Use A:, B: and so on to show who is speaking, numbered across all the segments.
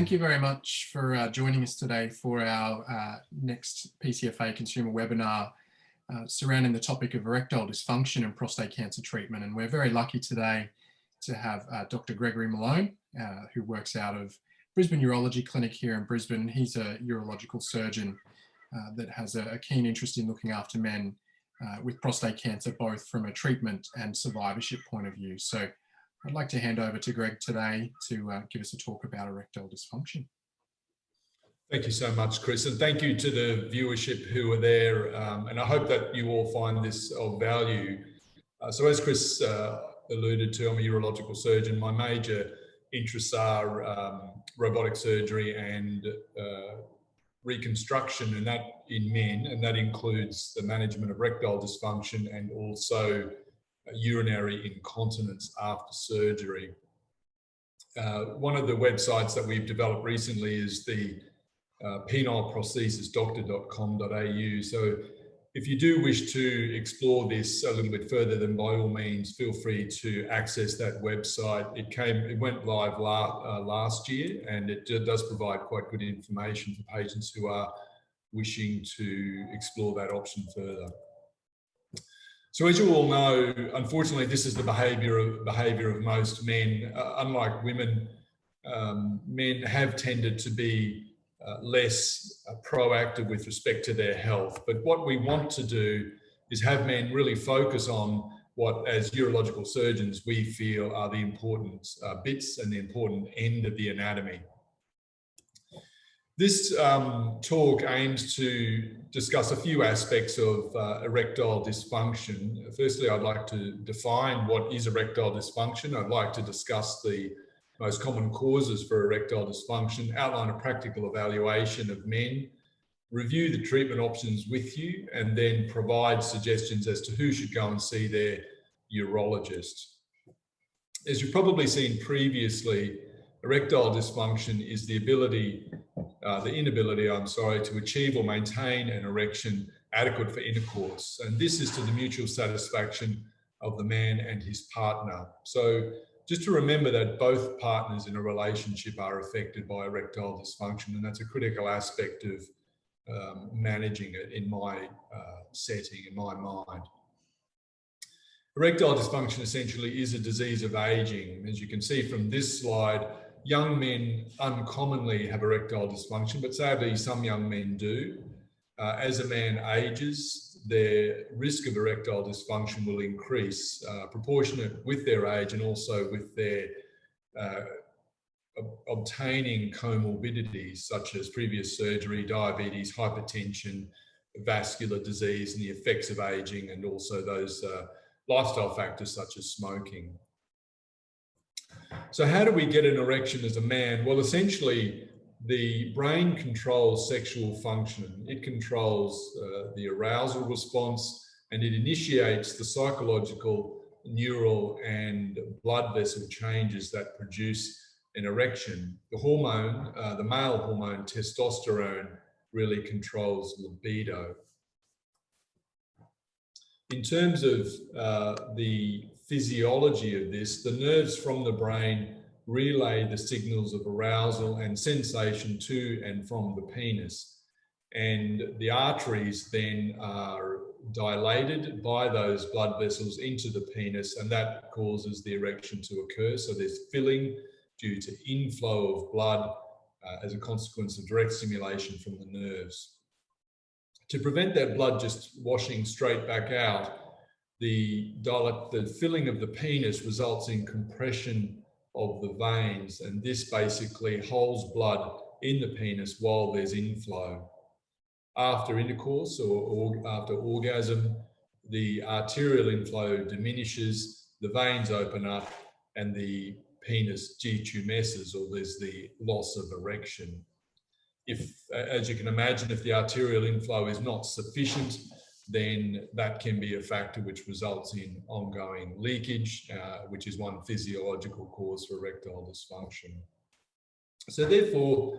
A: thank you very much for joining us today for our next PCFA consumer webinar surrounding the topic of erectile dysfunction and prostate cancer treatment. And we're very lucky today to have Dr. Gregory Malone, who works out of Brisbane Urology Clinic here in Brisbane. He's a urological surgeon that has a keen interest in looking after men with prostate cancer, both from a treatment and survivorship point of view. So I'd like to hand over to Greg today to give us a talk about erectile dysfunction.
B: Thank you so much, Chris, and thank you to the viewership who are there, and I hope that you all find this of value. So as Chris alluded to, I'm a urological surgeon. My major interests are robotic surgery and reconstruction, and that in men, and that includes the management of erectile dysfunction and also urinary incontinence after surgery. One of the websites that we've developed recently is the Penile prosthesisdoctor.com.au. So if you do wish to explore this a little bit further, then by all means feel free to access that website. It went live last year, and it does provide quite good information for patients who are wishing to explore that option further. So as you all know, unfortunately, this is the behaviour of most men. Unlike women, men have tended to be less proactive with respect to their health. But what we want to do is have men really focus on what, as urological surgeons, we feel are the important bits and the important end of the anatomy. This talk aims to discuss a few aspects of erectile dysfunction. Firstly, I'd like to define what is erectile dysfunction. I'd like to discuss the most common causes for erectile dysfunction, outline a practical evaluation of men, review the treatment options with you, and then provide suggestions as to who should go and see their urologist. As you've probably seen previously, erectile dysfunction is the inability, to achieve or maintain an erection adequate for intercourse. And this is to the mutual satisfaction of the man and his partner. So just to remember that both partners in a relationship are affected by erectile dysfunction, and that's a critical aspect of managing it in my setting, in my mind. Erectile dysfunction essentially is a disease of aging. As you can see from this slide, young men uncommonly have erectile dysfunction, but sadly some young men do. As a man ages, their risk of erectile dysfunction will increase, proportionate with their age and also with their obtaining comorbidities such as previous surgery, diabetes, hypertension, vascular disease, and the effects of aging, and also those lifestyle factors such as smoking. So how do we get an erection as a man? Well, essentially, the brain controls sexual function. It controls the arousal response, and it initiates the psychological, neural, and blood vessel changes that produce an erection. The hormone, the male hormone testosterone, really controls libido. In terms of the physiology of this, the nerves from the brain relay the signals of arousal and sensation to and from the penis. And the arteries then are dilated by those blood vessels into the penis, and that causes the erection to occur. So there's filling due to inflow of blood as a consequence of direct stimulation from the nerves. To prevent that blood just washing straight back out, the filling of the penis results in compression of the veins, and this basically holds blood in the penis while there's inflow. After intercourse or after orgasm, the arterial inflow diminishes, the veins open up, and the penis detumesces, or there's the loss of erection. If, as you can imagine, if the arterial inflow is not sufficient, then that can be a factor which results in ongoing leakage, which is one physiological cause for erectile dysfunction. So therefore,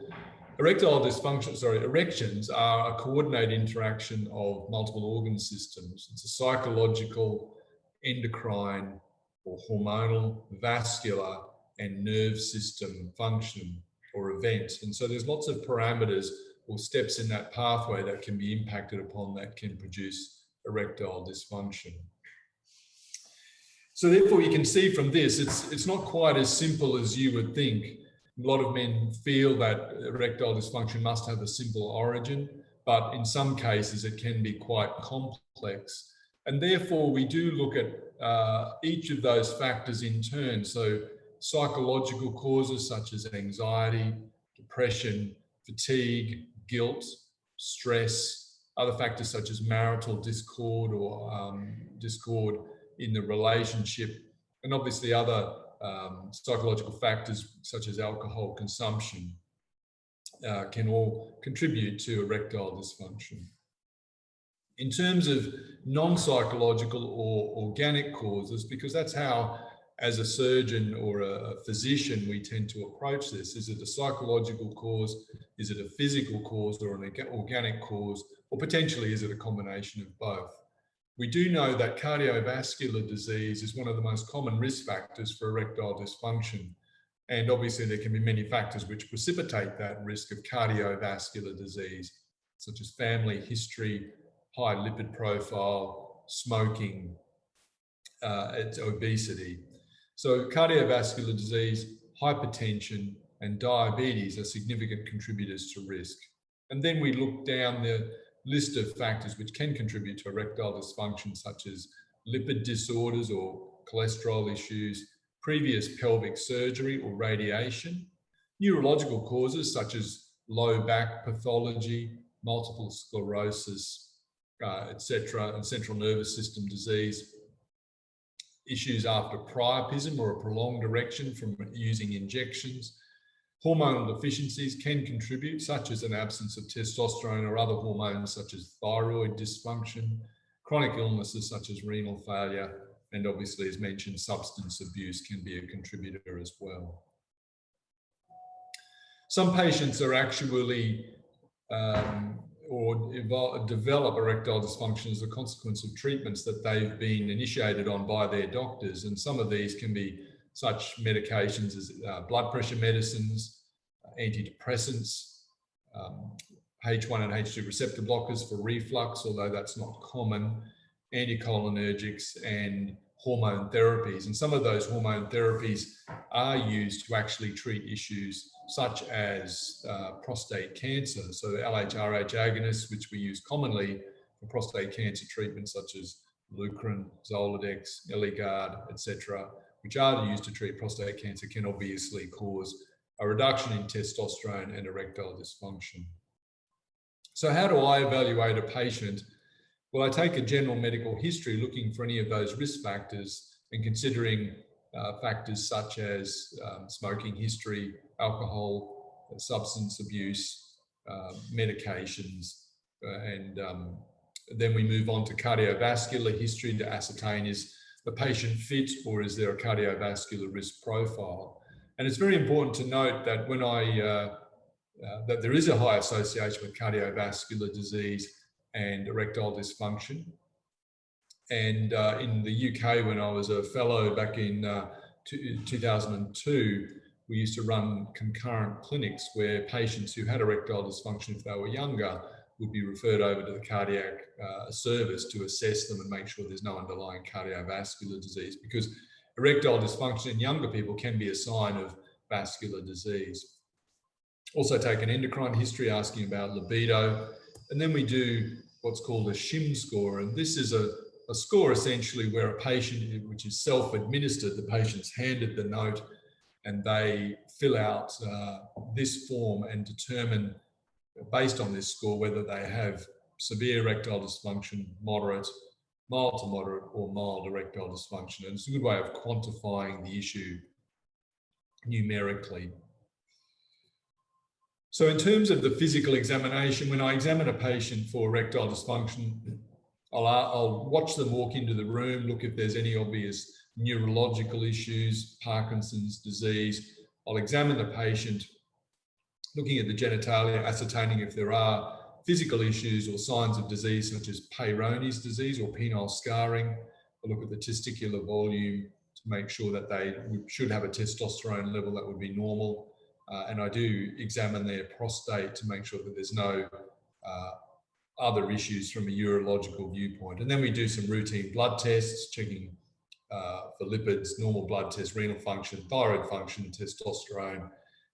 B: erections are a coordinated interaction of multiple organ systems. It's a psychological, endocrine, or hormonal, vascular, and nerve system function. or event. And so there's lots of parameters or steps in that pathway that can be impacted upon that can produce erectile dysfunction. So therefore you can see from this, it's not quite as simple as you would think. A lot of men feel that erectile dysfunction must have a simple origin, but in some cases it can be quite complex. And therefore we do look at each of those factors in turn. So psychological causes such as anxiety, depression, fatigue, guilt, stress, other factors such as marital discord or discord in the relationship, and obviously other psychological factors such as alcohol consumption can all contribute to erectile dysfunction. In terms of non-psychological or organic causes, because that's how, as a surgeon or a physician, we tend to approach this. Is it a psychological cause? Is it a physical cause or an organic cause? Or potentially is it a combination of both? We do know that cardiovascular disease is one of the most common risk factors for erectile dysfunction. And obviously there can be many factors which precipitate that risk of cardiovascular disease, such as family history, high lipid profile, smoking, obesity. So cardiovascular disease, hypertension, and diabetes are significant contributors to risk. And then we look down the list of factors which can contribute to erectile dysfunction, such as lipid disorders or cholesterol issues, previous pelvic surgery or radiation, neurological causes such as low back pathology, multiple sclerosis, etc., and central nervous system disease, issues after priapism or a prolonged erection from using injections. Hormonal deficiencies can contribute, such as an absence of testosterone or other hormones such as thyroid dysfunction, chronic illnesses such as renal failure, and obviously, as mentioned, substance abuse can be a contributor as well. Some patients are actually develop erectile dysfunction as a consequence of treatments that they've been initiated on by their doctors. And some of these can be such medications as blood pressure medicines, antidepressants, H1 and H2 receptor blockers for reflux, although that's not common, anticholinergics, and hormone therapies. And some of those hormone therapies are used to actually treat issues such as prostate cancer. So LHRH agonists, which we use commonly for prostate cancer treatment, such as Lucrin, Zoladex, Eligard, etc., which are used to treat prostate cancer, can obviously cause a reduction in testosterone and erectile dysfunction. So how do I evaluate a patient? Well, I take a general medical history looking for any of those risk factors and considering factors such as smoking history, alcohol, substance abuse, medications, and then we move on to cardiovascular history to ascertain is the patient fit or is there a cardiovascular risk profile. And it's very important to note that when that there is a high association with cardiovascular disease and erectile dysfunction. And in the UK, when I was a fellow back in 2002, we used to run concurrent clinics where patients who had erectile dysfunction, if they were younger, would be referred over to the cardiac service to assess them and make sure there's no underlying cardiovascular disease, because erectile dysfunction in younger people can be a sign of vascular disease. Also take an endocrine history asking about libido, and then we do what's called a SHIM score, and this is a score essentially where a patient, which is self-administered, the patient's handed the note and they fill out this form and determine, based on this score, whether they have severe erectile dysfunction, moderate, mild to moderate, or mild erectile dysfunction. And it's a good way of quantifying the issue numerically. So in terms of the physical examination, when I examine a patient for erectile dysfunction, I'll watch them walk into the room, look if there's any obvious neurological issues, Parkinson's disease. I'll examine the patient, looking at the genitalia, ascertaining if there are physical issues or signs of disease such as Peyronie's disease or penile scarring. I'll look at the testicular volume to make sure that they should have a testosterone level that would be normal. and I do examine their prostate to make sure that there's no other issues from a urological viewpoint. And then we do some routine blood tests, checking for lipids, normal blood tests, renal function, thyroid function, testosterone,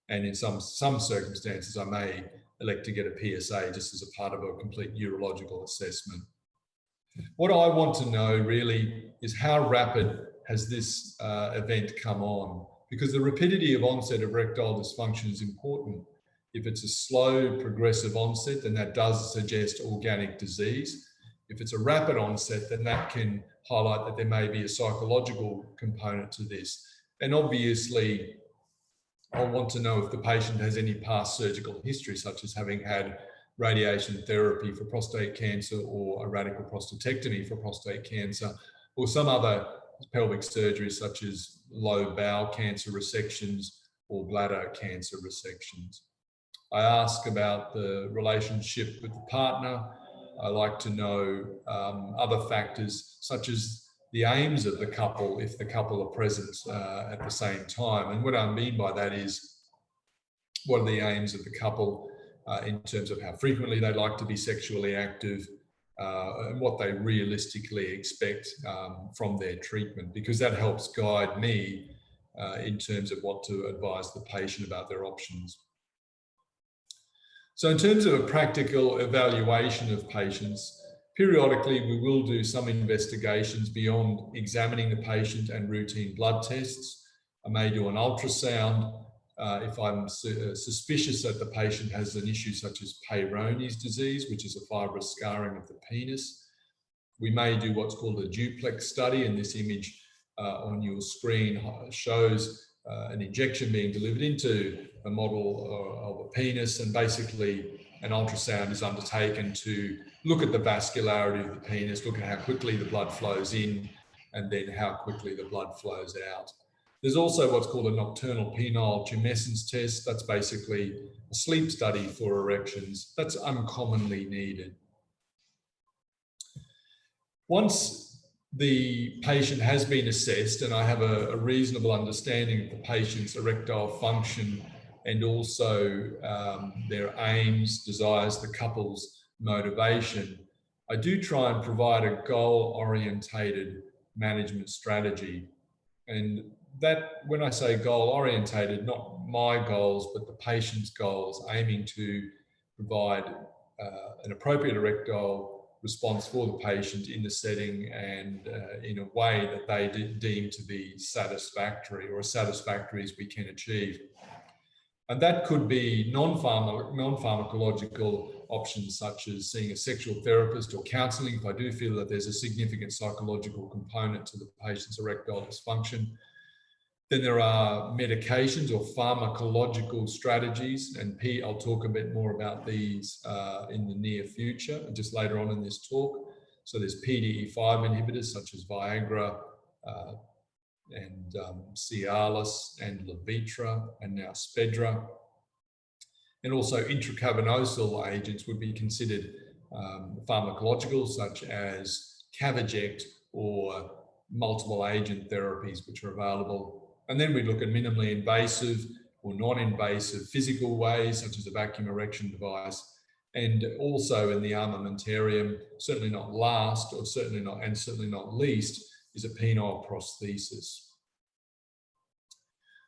B: and in some circumstances I may elect to get a PSA just as a part of a complete urological assessment. What I want to know really is how rapid has this event come on, because the rapidity of onset of erectile dysfunction is important. If it's a slow progressive onset, then that does suggest organic disease. If it's a rapid onset, then that can highlight that there may be a psychological component to this. And obviously, I want to know if the patient has any past surgical history, such as having had radiation therapy for prostate cancer or a radical prostatectomy for prostate cancer, or some other pelvic surgery such as low bowel cancer resections or bladder cancer resections. I ask about the relationship with the partner. I like to know other factors such as the aims of the couple, if the couple are present at the same time. And what I mean by that is, what are the aims of the couple in terms of how frequently they like to be sexually active, and what they realistically expect from their treatment, because that helps guide me in terms of what to advise the patient about their options. So in terms of a practical evaluation of patients, periodically we will do some investigations beyond examining the patient and routine blood tests. I may do an ultrasound if I'm suspicious that the patient has an issue such as Peyronie's disease, which is a fibrous scarring of the penis. We may do what's called a duplex study, and this image on your screen shows an injection being delivered into a model of a penis, and basically an ultrasound is undertaken to look at the vascularity of the penis, look at how quickly the blood flows in, and then how quickly the blood flows out. There's also what's called a nocturnal penile tumescence test. That's basically a sleep study for erections. That's uncommonly needed. Once the patient has been assessed and I have a reasonable understanding of the patient's erectile function and also their aims, desires, the couple's motivation, I do try and provide a goal-orientated management strategy. And that, when I say goal-orientated, not my goals, but the patient's goals, aiming to provide an appropriate erectile response for the patient in the setting and in a way that they deem to be satisfactory, or as satisfactory as we can achieve. And that could be non-pharmacological options such as seeing a sexual therapist or counselling if I do feel that there's a significant psychological component to the patient's erectile dysfunction. Then there are medications or pharmacological strategies, and I'll talk a bit more about these in the near future, just later on in this talk. So there's PDE5 inhibitors such as Viagra and Cialis and Levitra and now Spedra. And also intracavernosal agents would be considered pharmacological, such as Cavaject or multiple agent therapies which are available. And then we look at minimally invasive or non-invasive physical ways, such as a vacuum erection device. And also in the armamentarium, certainly not last, or certainly not least, is a penile prosthesis.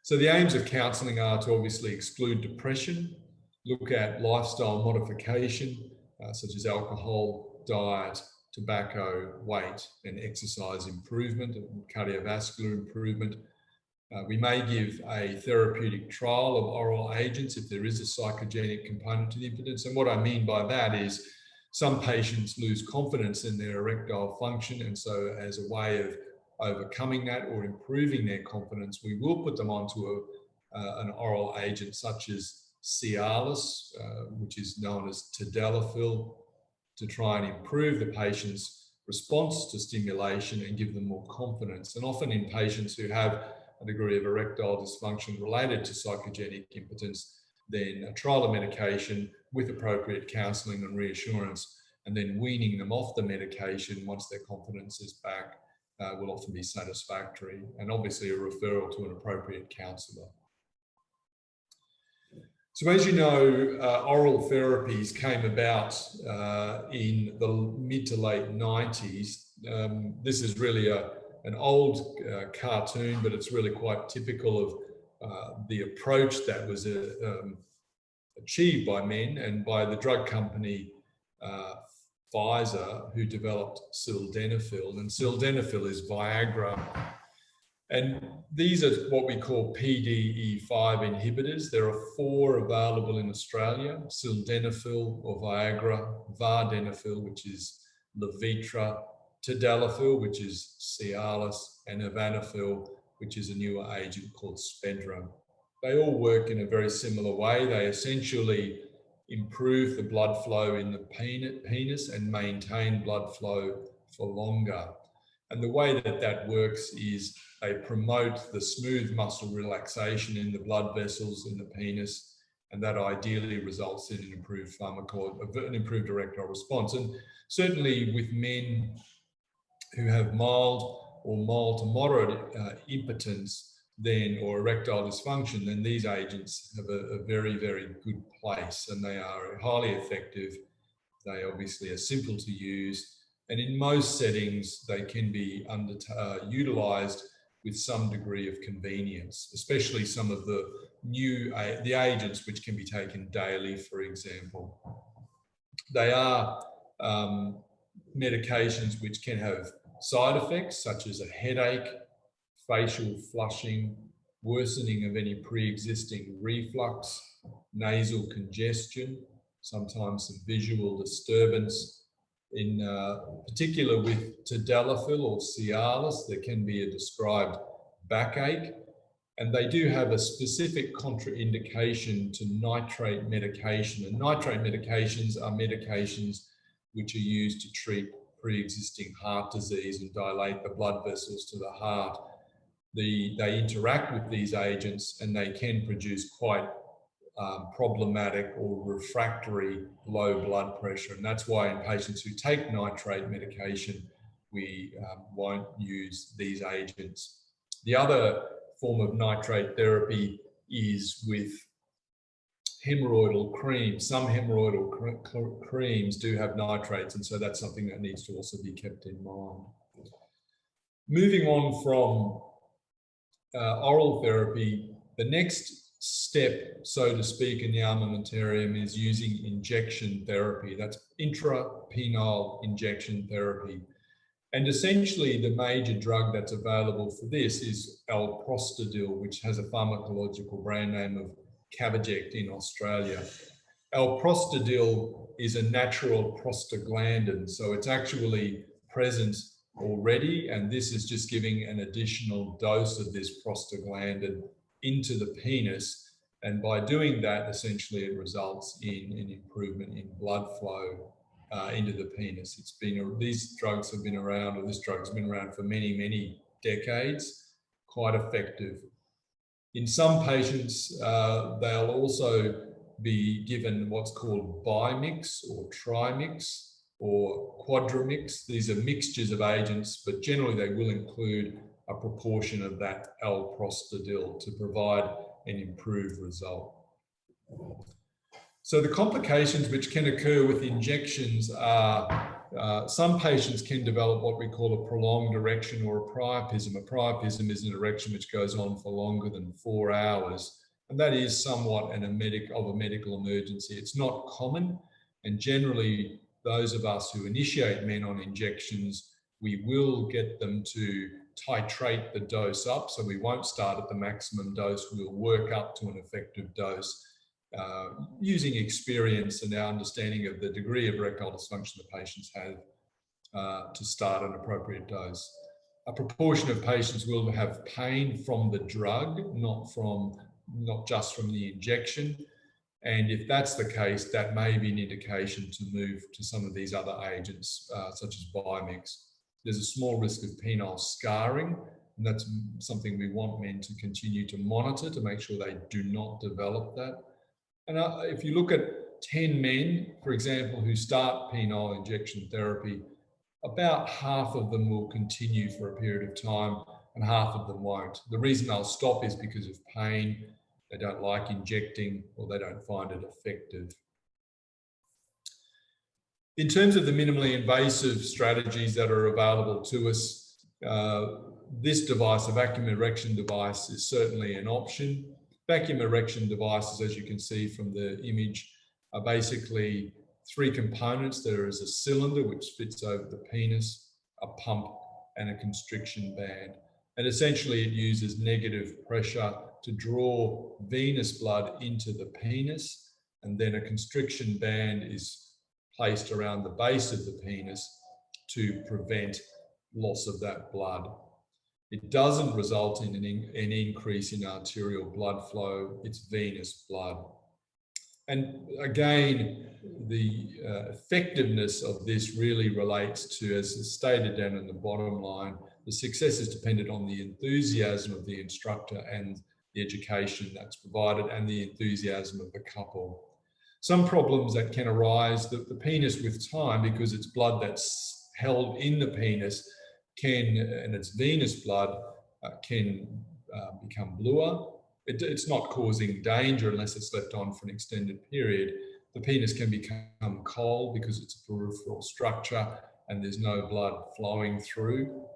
B: So the aims of counselling are to obviously exclude depression, look at lifestyle modification, such as alcohol, diet, tobacco, weight, and exercise improvement, and cardiovascular improvement. We may give a therapeutic trial of oral agents if there is a psychogenic component to the impotence. And what I mean by that is some patients lose confidence in their erectile function. And so as a way of overcoming that or improving their confidence, we will put them onto an oral agent such as Cialis, which is known as tadalafil, to try and improve the patient's response to stimulation and give them more confidence. And often in patients who have a degree of erectile dysfunction related to psychogenic impotence, then a trial of medication with appropriate counselling and reassurance, and then weaning them off the medication once their confidence is back will often be satisfactory, and obviously a referral to an appropriate counsellor. So as you know, oral therapies came about in the mid to late 90s. This is really an old cartoon, but it's really quite typical of the approach that was achieved by men and by the drug company Pfizer, who developed sildenafil. And sildenafil is Viagra. And these are what we call PDE5 inhibitors. There are 4 available in Australia: sildenafil or Viagra, vardenafil, which is Levitra, tadalafil, which is Cialis, and evanafil, which is a newer agent called Spedra. They all work in a very similar way. They essentially improve the blood flow in the penis and maintain blood flow for longer. And the way that that works is they promote the smooth muscle relaxation in the blood vessels in the penis, and that ideally results in an improved an improved erectile response. And certainly with men who have mild or mild to moderate impotence, or erectile dysfunction, then these agents have a very, very good place, and they are highly effective. They obviously are simple to use, and in most settings, they can be utilized with some degree of convenience, especially some of the agents which can be taken daily, for example. They are medications which can have side effects such as a headache, facial flushing, worsening of any pre-existing reflux, nasal congestion, sometimes some visual disturbance. In particular with tadalafil or Cialis, there can be a described backache, and they do have a specific contraindication to nitrate medication. And nitrate medications are medications which are used to treat pre-existing heart disease and dilate the blood vessels to the heart. They interact with these agents, and they can produce quite problematic or refractory low blood pressure. And that's why in patients who take nitrate medication, we won't use these agents. The other form of nitrate therapy is with hemorrhoidal creams. Some hemorrhoidal creams do have nitrates, and so that's something that needs to also be kept in mind. Moving on from oral therapy, the next step, so to speak, in the armamentarium is using injection therapy. That's intrapenile injection therapy. And essentially the major drug that's available for this is alprostadil, which has a pharmacological brand name of Cavaject in Australia. Alprostadil is a natural prostaglandin, so it's actually present already, and this is just giving an additional dose of this prostaglandin into the penis, and by doing that, essentially it results in an improvement in blood flow into the penis. These drugs have been around, or this drug's been around for many, many decades, quite effective. In some patients, they'll also be given what's called bimix or trimix or quadrimix. These are mixtures of agents, but generally they will include a proportion of that alprostadil to provide an improved result. So the complications which can occur with injections are some patients can develop what we call a prolonged erection or a priapism. A priapism is an erection which goes on for longer than 4 hours, and that is somewhat of a medical emergency. It's not common, and generally those of us who initiate men on injections, we will get them to titrate the dose up, so we won't start at the maximum dose. We'll work up to an effective dose using experience and our understanding of the degree of erectile dysfunction the patients have to start an appropriate dose. A proportion of patients will have pain from the drug, not just from the injection. And if that's the case, that may be an indication to move to some of these other agents, such as bimix. There's a small risk of penile scarring, and that's something we want men to continue to monitor to make sure they do not develop that. And if you look at 10 men, for example, who start penile injection therapy, about half of them will continue for a period of time and half of them won't. The reason they'll stop is because of pain. they don't like injecting, or they don't find it effective. In terms of the minimally invasive strategies that are available to us, this device, a vacuum erection device, is certainly an option. Vacuum erection devices, as you can see from the image, are basically three components. There is a cylinder which fits over the penis, a pump, and a constriction band. And essentially it uses negative pressure to draw venous blood into the penis, and then a constriction band is placed around the base of the penis to prevent loss of that blood. It doesn't result in an increase in arterial blood flow, it's venous blood. And again, the effectiveness of this really relates to, as stated down in the bottom line, the success is dependent on the enthusiasm of the instructor and the education that's provided and the enthusiasm of the couple. Some problems that can arise, the penis with time, because it's blood that's held in the penis, and it's venous blood, can become bluer. It's not causing danger unless it's left on for an extended period. The penis can become cold because it's a peripheral structure and there's no blood flowing through.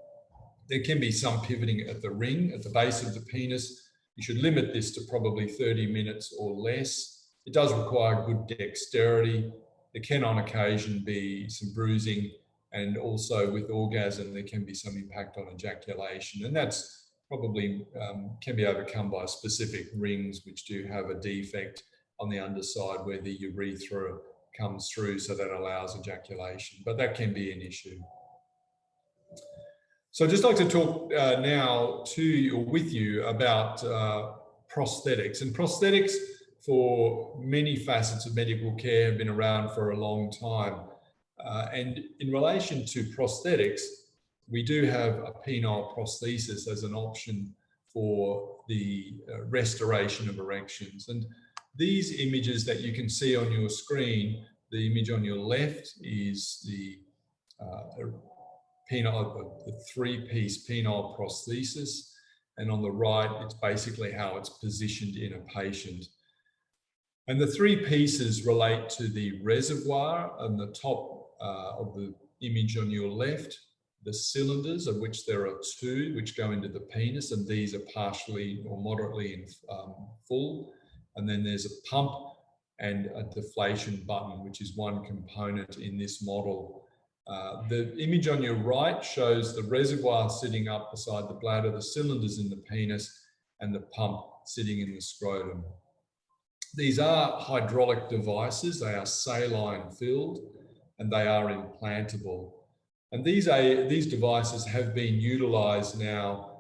B: There can be some pivoting at the ring, at the base of the penis. You should limit this to probably 30 minutes or less. It does require good dexterity. There can on occasion be some bruising, and also with orgasm, there can be some impact on ejaculation. And that's probably can be overcome by specific rings which do have a defect on the underside where the urethra comes through, so that allows ejaculation, but that can be an issue. So I'd just like to talk now to you, or with you, about prosthetics. And prosthetics, for many facets of medical care, have been around for a long time. And in relation to prosthetics, we do have a penile prosthesis as an option for the restoration of erections. And these images that you can see on your screen, the image on your left is the penile, the three-piece penile prosthesis, and on the right, it's basically how it's positioned in a patient. And the three pieces relate to the reservoir on the top of the image on your left, the cylinders, of which there are two, which go into the penis, and these are partially or moderately in full. And then there's a pump and a deflation button, which is one component in this model. The image on your right shows the reservoir sitting up beside the bladder, the cylinders in the penis, and the pump sitting in the scrotum. These are hydraulic devices. They are saline filled and they are implantable. And these devices have been utilized now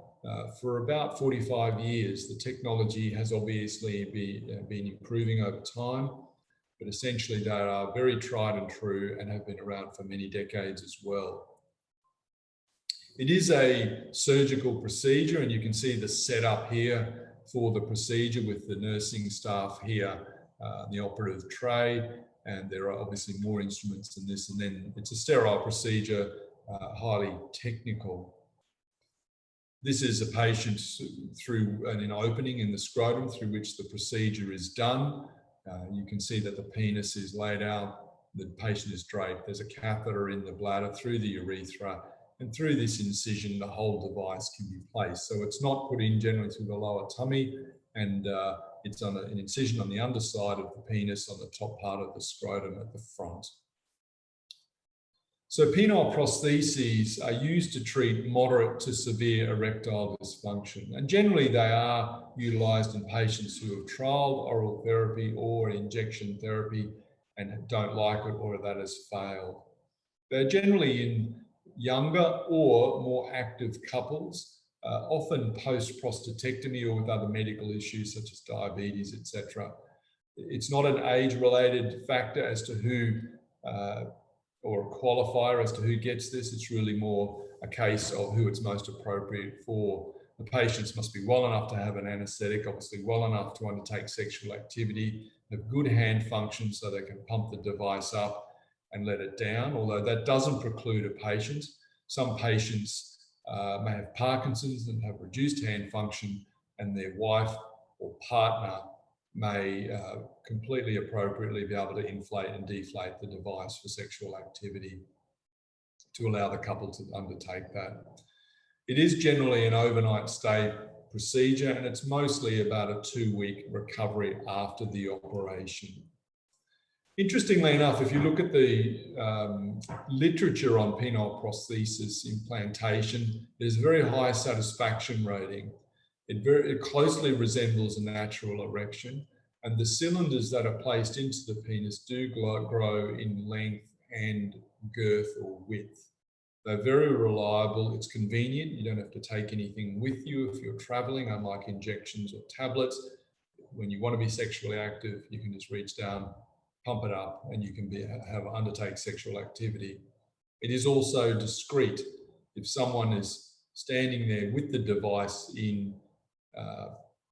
B: for about 45 years. The technology has obviously been improving over time, but essentially they are very tried and true and have been around for many decades as well. It is a surgical procedure, and you can see the setup here for the procedure with the nursing staff here, the operative tray, and there are obviously more instruments than this, and then it's a sterile procedure, highly technical. This is a patient through an opening in the scrotum through which the procedure is done. You can see that the penis is laid out, the patient is draped, there's a catheter in the bladder through the urethra, and through this incision, the whole device can be placed. So it's not put in generally through the lower tummy, and it's on an incision on the underside of the penis on the top part of the scrotum at the front. So penile prostheses are used to treat moderate to severe erectile dysfunction. And generally they are utilised in patients who have trialled oral therapy or injection therapy and don't like it, or that has failed. They're generally in younger or more active couples, often post-prostatectomy or with other medical issues such as diabetes, etc. It's not an age-related factor as to who, or a qualifier as to who gets this. It's really more a case of who it's most appropriate for. The patients must be well enough to have an anaesthetic, obviously well enough to undertake sexual activity, have good hand function so they can pump the device up and let it down, although that doesn't preclude a patient. Some patients may have Parkinson's and have reduced hand function, and their wife or partner may completely appropriately be able to inflate and deflate the device for sexual activity to allow the couple to undertake that. It is generally an overnight stay procedure, and it's mostly about a 2-week recovery after the operation. Interestingly enough, if you look at the literature on penile prosthesis implantation, there's a very high satisfaction rating. It closely resembles a natural erection, and the cylinders that are placed into the penis do grow in length and girth or width. They're very reliable. It's convenient. You don't have to take anything with you if you're traveling, unlike injections or tablets. When you want to be sexually active, you can just reach down, pump it up, and you can undertake sexual activity. It is also discreet. If someone is standing there with the device in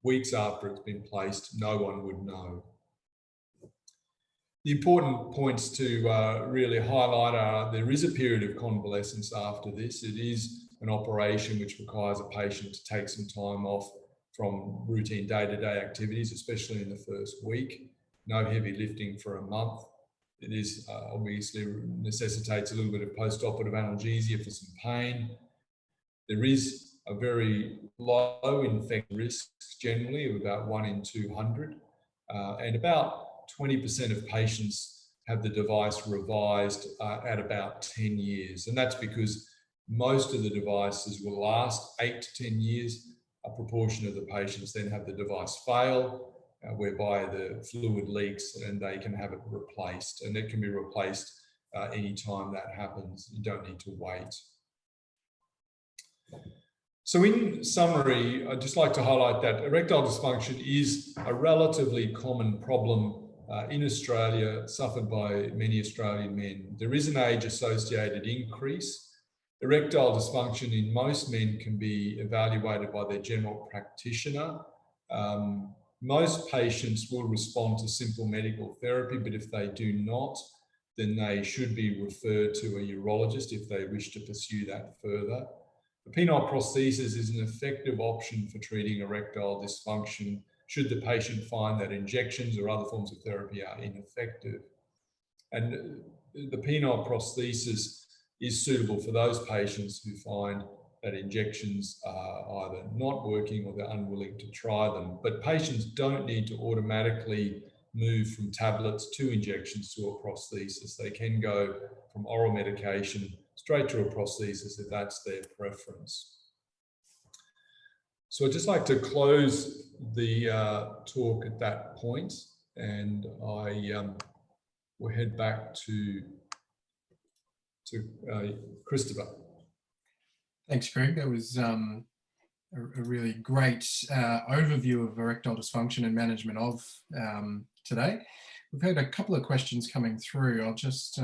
B: weeks after it's been placed, no one would know. The important points to really highlight are there is a period of convalescence after this. It is an operation which requires a patient to take some time off from routine day-to-day activities, especially in the first week. No heavy lifting for a month. It is obviously necessitates a little bit of post-operative analgesia for some pain. There is a very low infection risk, generally of about 1 in 200, and about 20% of patients have the device revised at about 10 years. And that's because most of the devices will last 8 to 10 years. A proportion of the patients then have the device fail, whereby the fluid leaks and they can have it replaced. And it can be replaced anytime that happens. You don't need to wait. So in summary, I'd just like to highlight that erectile dysfunction is a relatively common problem in Australia, suffered by many Australian men. There is an age-associated increase. Erectile dysfunction in most men can be evaluated by their general practitioner. Most patients will respond to simple medical therapy, but if they do not, then they should be referred to a urologist if they wish to pursue that further. The penile prosthesis is an effective option for treating erectile dysfunction should the patient find that injections or other forms of therapy are ineffective. And the penile prosthesis is suitable for those patients who find that injections are either not working or they're unwilling to try them. But patients don't need to automatically move from tablets to injections to a prosthesis. They can go from oral medication straight to a prosthesis if that's their preference. So I'd just like to close the talk at that point, and I will head back to Christopher.
A: Thanks, Greg. That was a really great overview of erectile dysfunction and management of today. We've had a couple of questions coming through. I'll just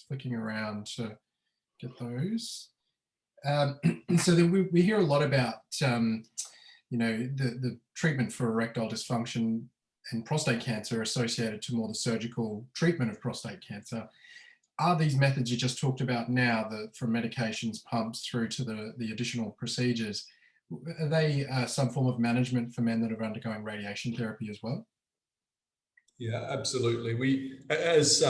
A: flicking around to get those. So we hear a lot about, the treatment for erectile dysfunction and prostate cancer associated to more the surgical treatment of prostate cancer. Are these methods you just talked about now, from medications, pumps, through to the additional procedures, are they some form of management for men that are undergoing radiation therapy as well?
B: Yeah, absolutely. As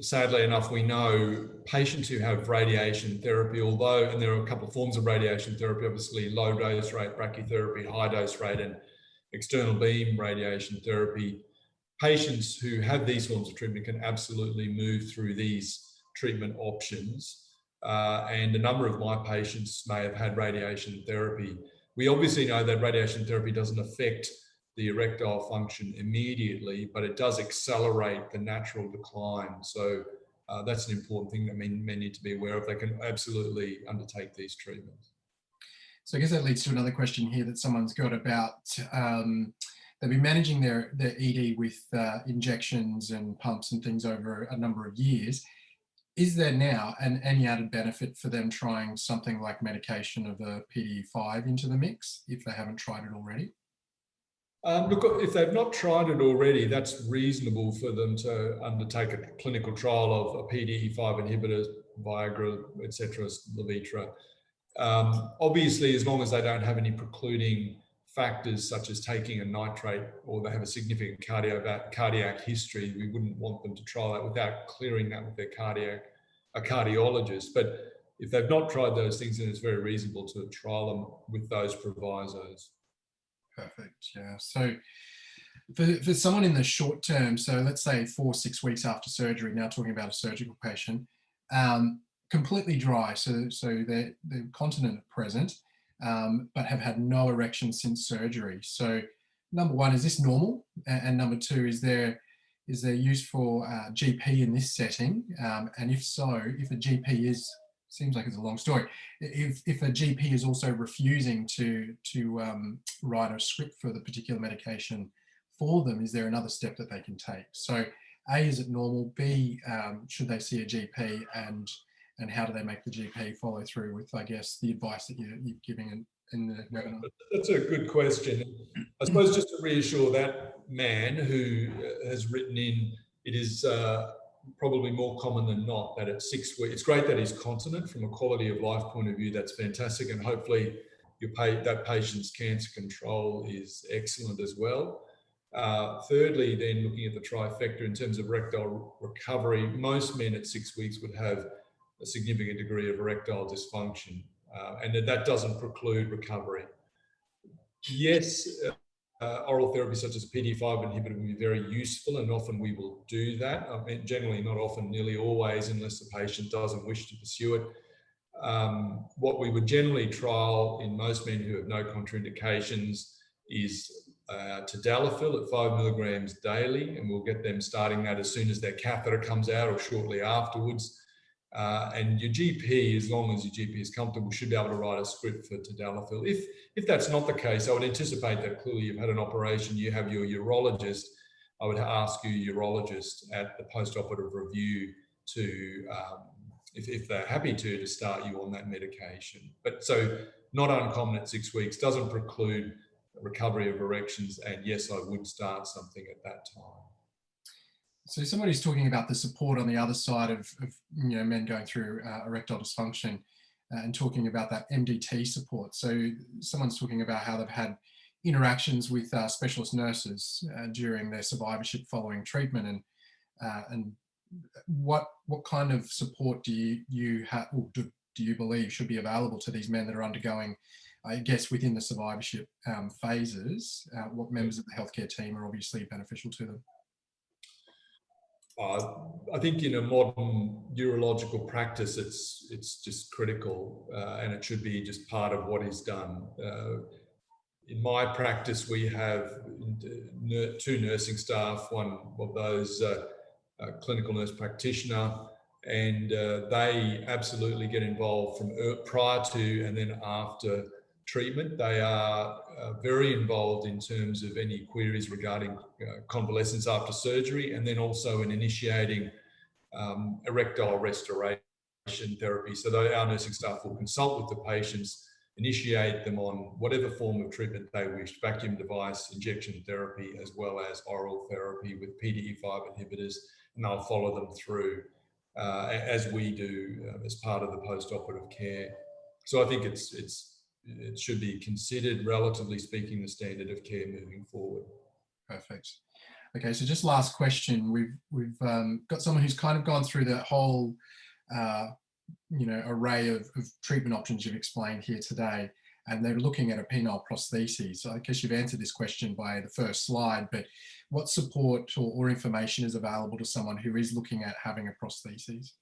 B: sadly enough, we know patients who have radiation therapy, and there are a couple of forms of radiation therapy, obviously low dose rate brachytherapy, high dose rate, and external beam radiation therapy. Patients who have these forms of treatment can absolutely move through these treatment options. And a number of my patients may have had radiation therapy. We obviously know that radiation therapy doesn't affect the erectile function immediately, but it does accelerate the natural decline. So that's an important thing that men need to be aware of. They can absolutely undertake these treatments.
A: So I guess that leads to another question here that someone's got about, they've been managing their ED with injections and pumps and things over a number of years. Is there now any added benefit for them trying something like medication of a PDE5 into the mix if they haven't tried it already?
B: Look, if they've not tried it already, that's reasonable for them to undertake a clinical trial of a PDE5 inhibitor, Viagra, etc., Levitra. Obviously, as long as they don't have any precluding factors such as taking a nitrate, or they have a significant cardiac history, we wouldn't want them to trial that without clearing that with their cardiologist. But if they've not tried those things, then it's very reasonable to trial them with those provisos.
A: Perfect. Yeah. So for someone in the short term, so let's say 4 or 6 weeks after surgery, now talking about a surgical patient, completely dry, so they're continent at present, but have had no erection since surgery. So number one, is this normal? And number two, is there use for GP in this setting? And if so, if a GP seems like it's a long story, if a GP is also refusing to write a script for the particular medication for them, is there another step that they can take? So A, is it normal? B, should they see a GP, and how do they make the GP follow through with, I guess, the advice that you're giving in the webinar?
B: That's a good question. I suppose just to reassure that man who has written in, it is probably more common than not that at 6 weeks, it's great that he's continent. From a quality of life point of view, that's fantastic, and hopefully that patient's cancer control is excellent as well. Thirdly, then looking at the trifecta in terms of erectile recovery, most men at 6 weeks would have a significant degree of erectile dysfunction, and that doesn't preclude recovery. Yes, oral therapy such as a PDE5 inhibitor will be very useful, and often we will do that. I mean, generally, not often, nearly always, unless the patient doesn't wish to pursue it. What we would generally trial in most men who have no contraindications is tadalafil at 5 milligrams daily, and we'll get them starting that as soon as their catheter comes out or shortly afterwards. And your GP, as long as your GP is comfortable, should be able to write a script for tadalafil. If that's not the case, I would anticipate that clearly you've had an operation, you have your urologist. I would ask your urologist at the post-operative review to, if they're happy to start you on that medication. But so not uncommon at 6 weeks, doesn't preclude recovery of erections, and yes, I would start something at that time.
A: So somebody's talking about the support on the other side of men going through erectile dysfunction, and talking about that MDT support. So someone's talking about how they've had interactions with specialist nurses during their survivorship following treatment, and what kind of support do you believe should be available to these men that are undergoing, I guess, within the survivorship phases? What members of the healthcare team are obviously beneficial to them?
B: I think in a modern urological practice, it's just critical, and it should be just part of what is done. In my practice, we have 2 nursing staff, one of those clinical nurse practitioner, and they absolutely get involved from prior to and then after treatment. They are very involved in terms of any queries regarding convalescence after surgery, and then also in initiating erectile restoration therapy. So our nursing staff will consult with the patients, initiate them on whatever form of treatment they wish, vacuum device, injection therapy, as well as oral therapy with PDE5 inhibitors, and they'll follow them through as we do as part of the post-operative care. So I think it should be considered, relatively speaking, the standard of care moving forward.
A: Perfect. Okay, so just last question. We've got someone who's kind of gone through that whole array of treatment options you've explained here today, and they're looking at a penile prosthesis. So I guess you've answered this question by the first slide, but what support or information is available to someone who is looking at having a prosthesis?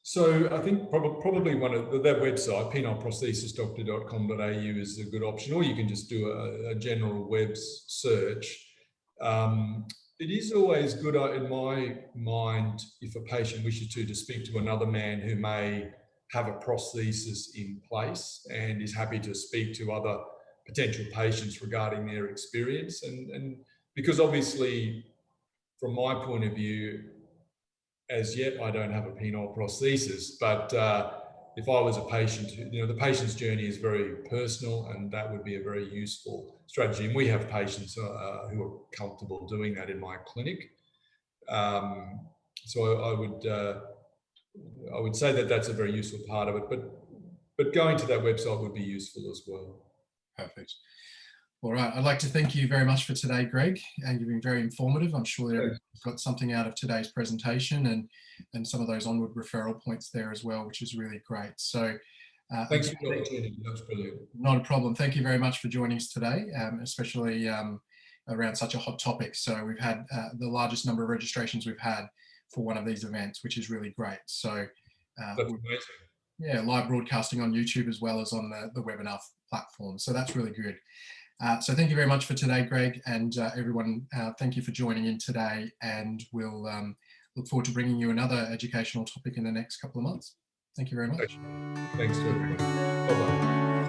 B: So I think probably one of that website, penileprosthesisdoctor.com.au, is a good option, or you can just do a general web search. It is always good, in my mind, if a patient wishes to speak to another man who may have a prosthesis in place and is happy to speak to other potential patients regarding their experience. And because obviously, from my point of view, as yet, I don't have a penile prosthesis, but if I was a patient, the patient's journey is very personal, and that would be a very useful strategy. And we have patients who are comfortable doing that in my clinic. So I would say that that's a very useful part of it, but going to that website would be useful as well.
A: Perfect. All right. I'd like to thank you very much for today, Greg, and you've been very informative. I'm sure that everyone's got something out of today's presentation and some of those onward referral points there as well, which is really great. So
B: thanks for the opportunity. That's brilliant.
A: Not a problem. Thank you very much for joining us today, especially around such a hot topic. So we've had the largest number of registrations we've had for one of these events, which is really great. So
B: that's amazing.
A: Yeah, live broadcasting on YouTube as well as on the webinar platform. So that's really good. So thank you very much for today, Greg, and everyone. Thank you for joining in today, and we'll look forward to bringing you another educational topic in the next couple of months. Thank you very much.
B: Thanks to everybody. Bye-bye.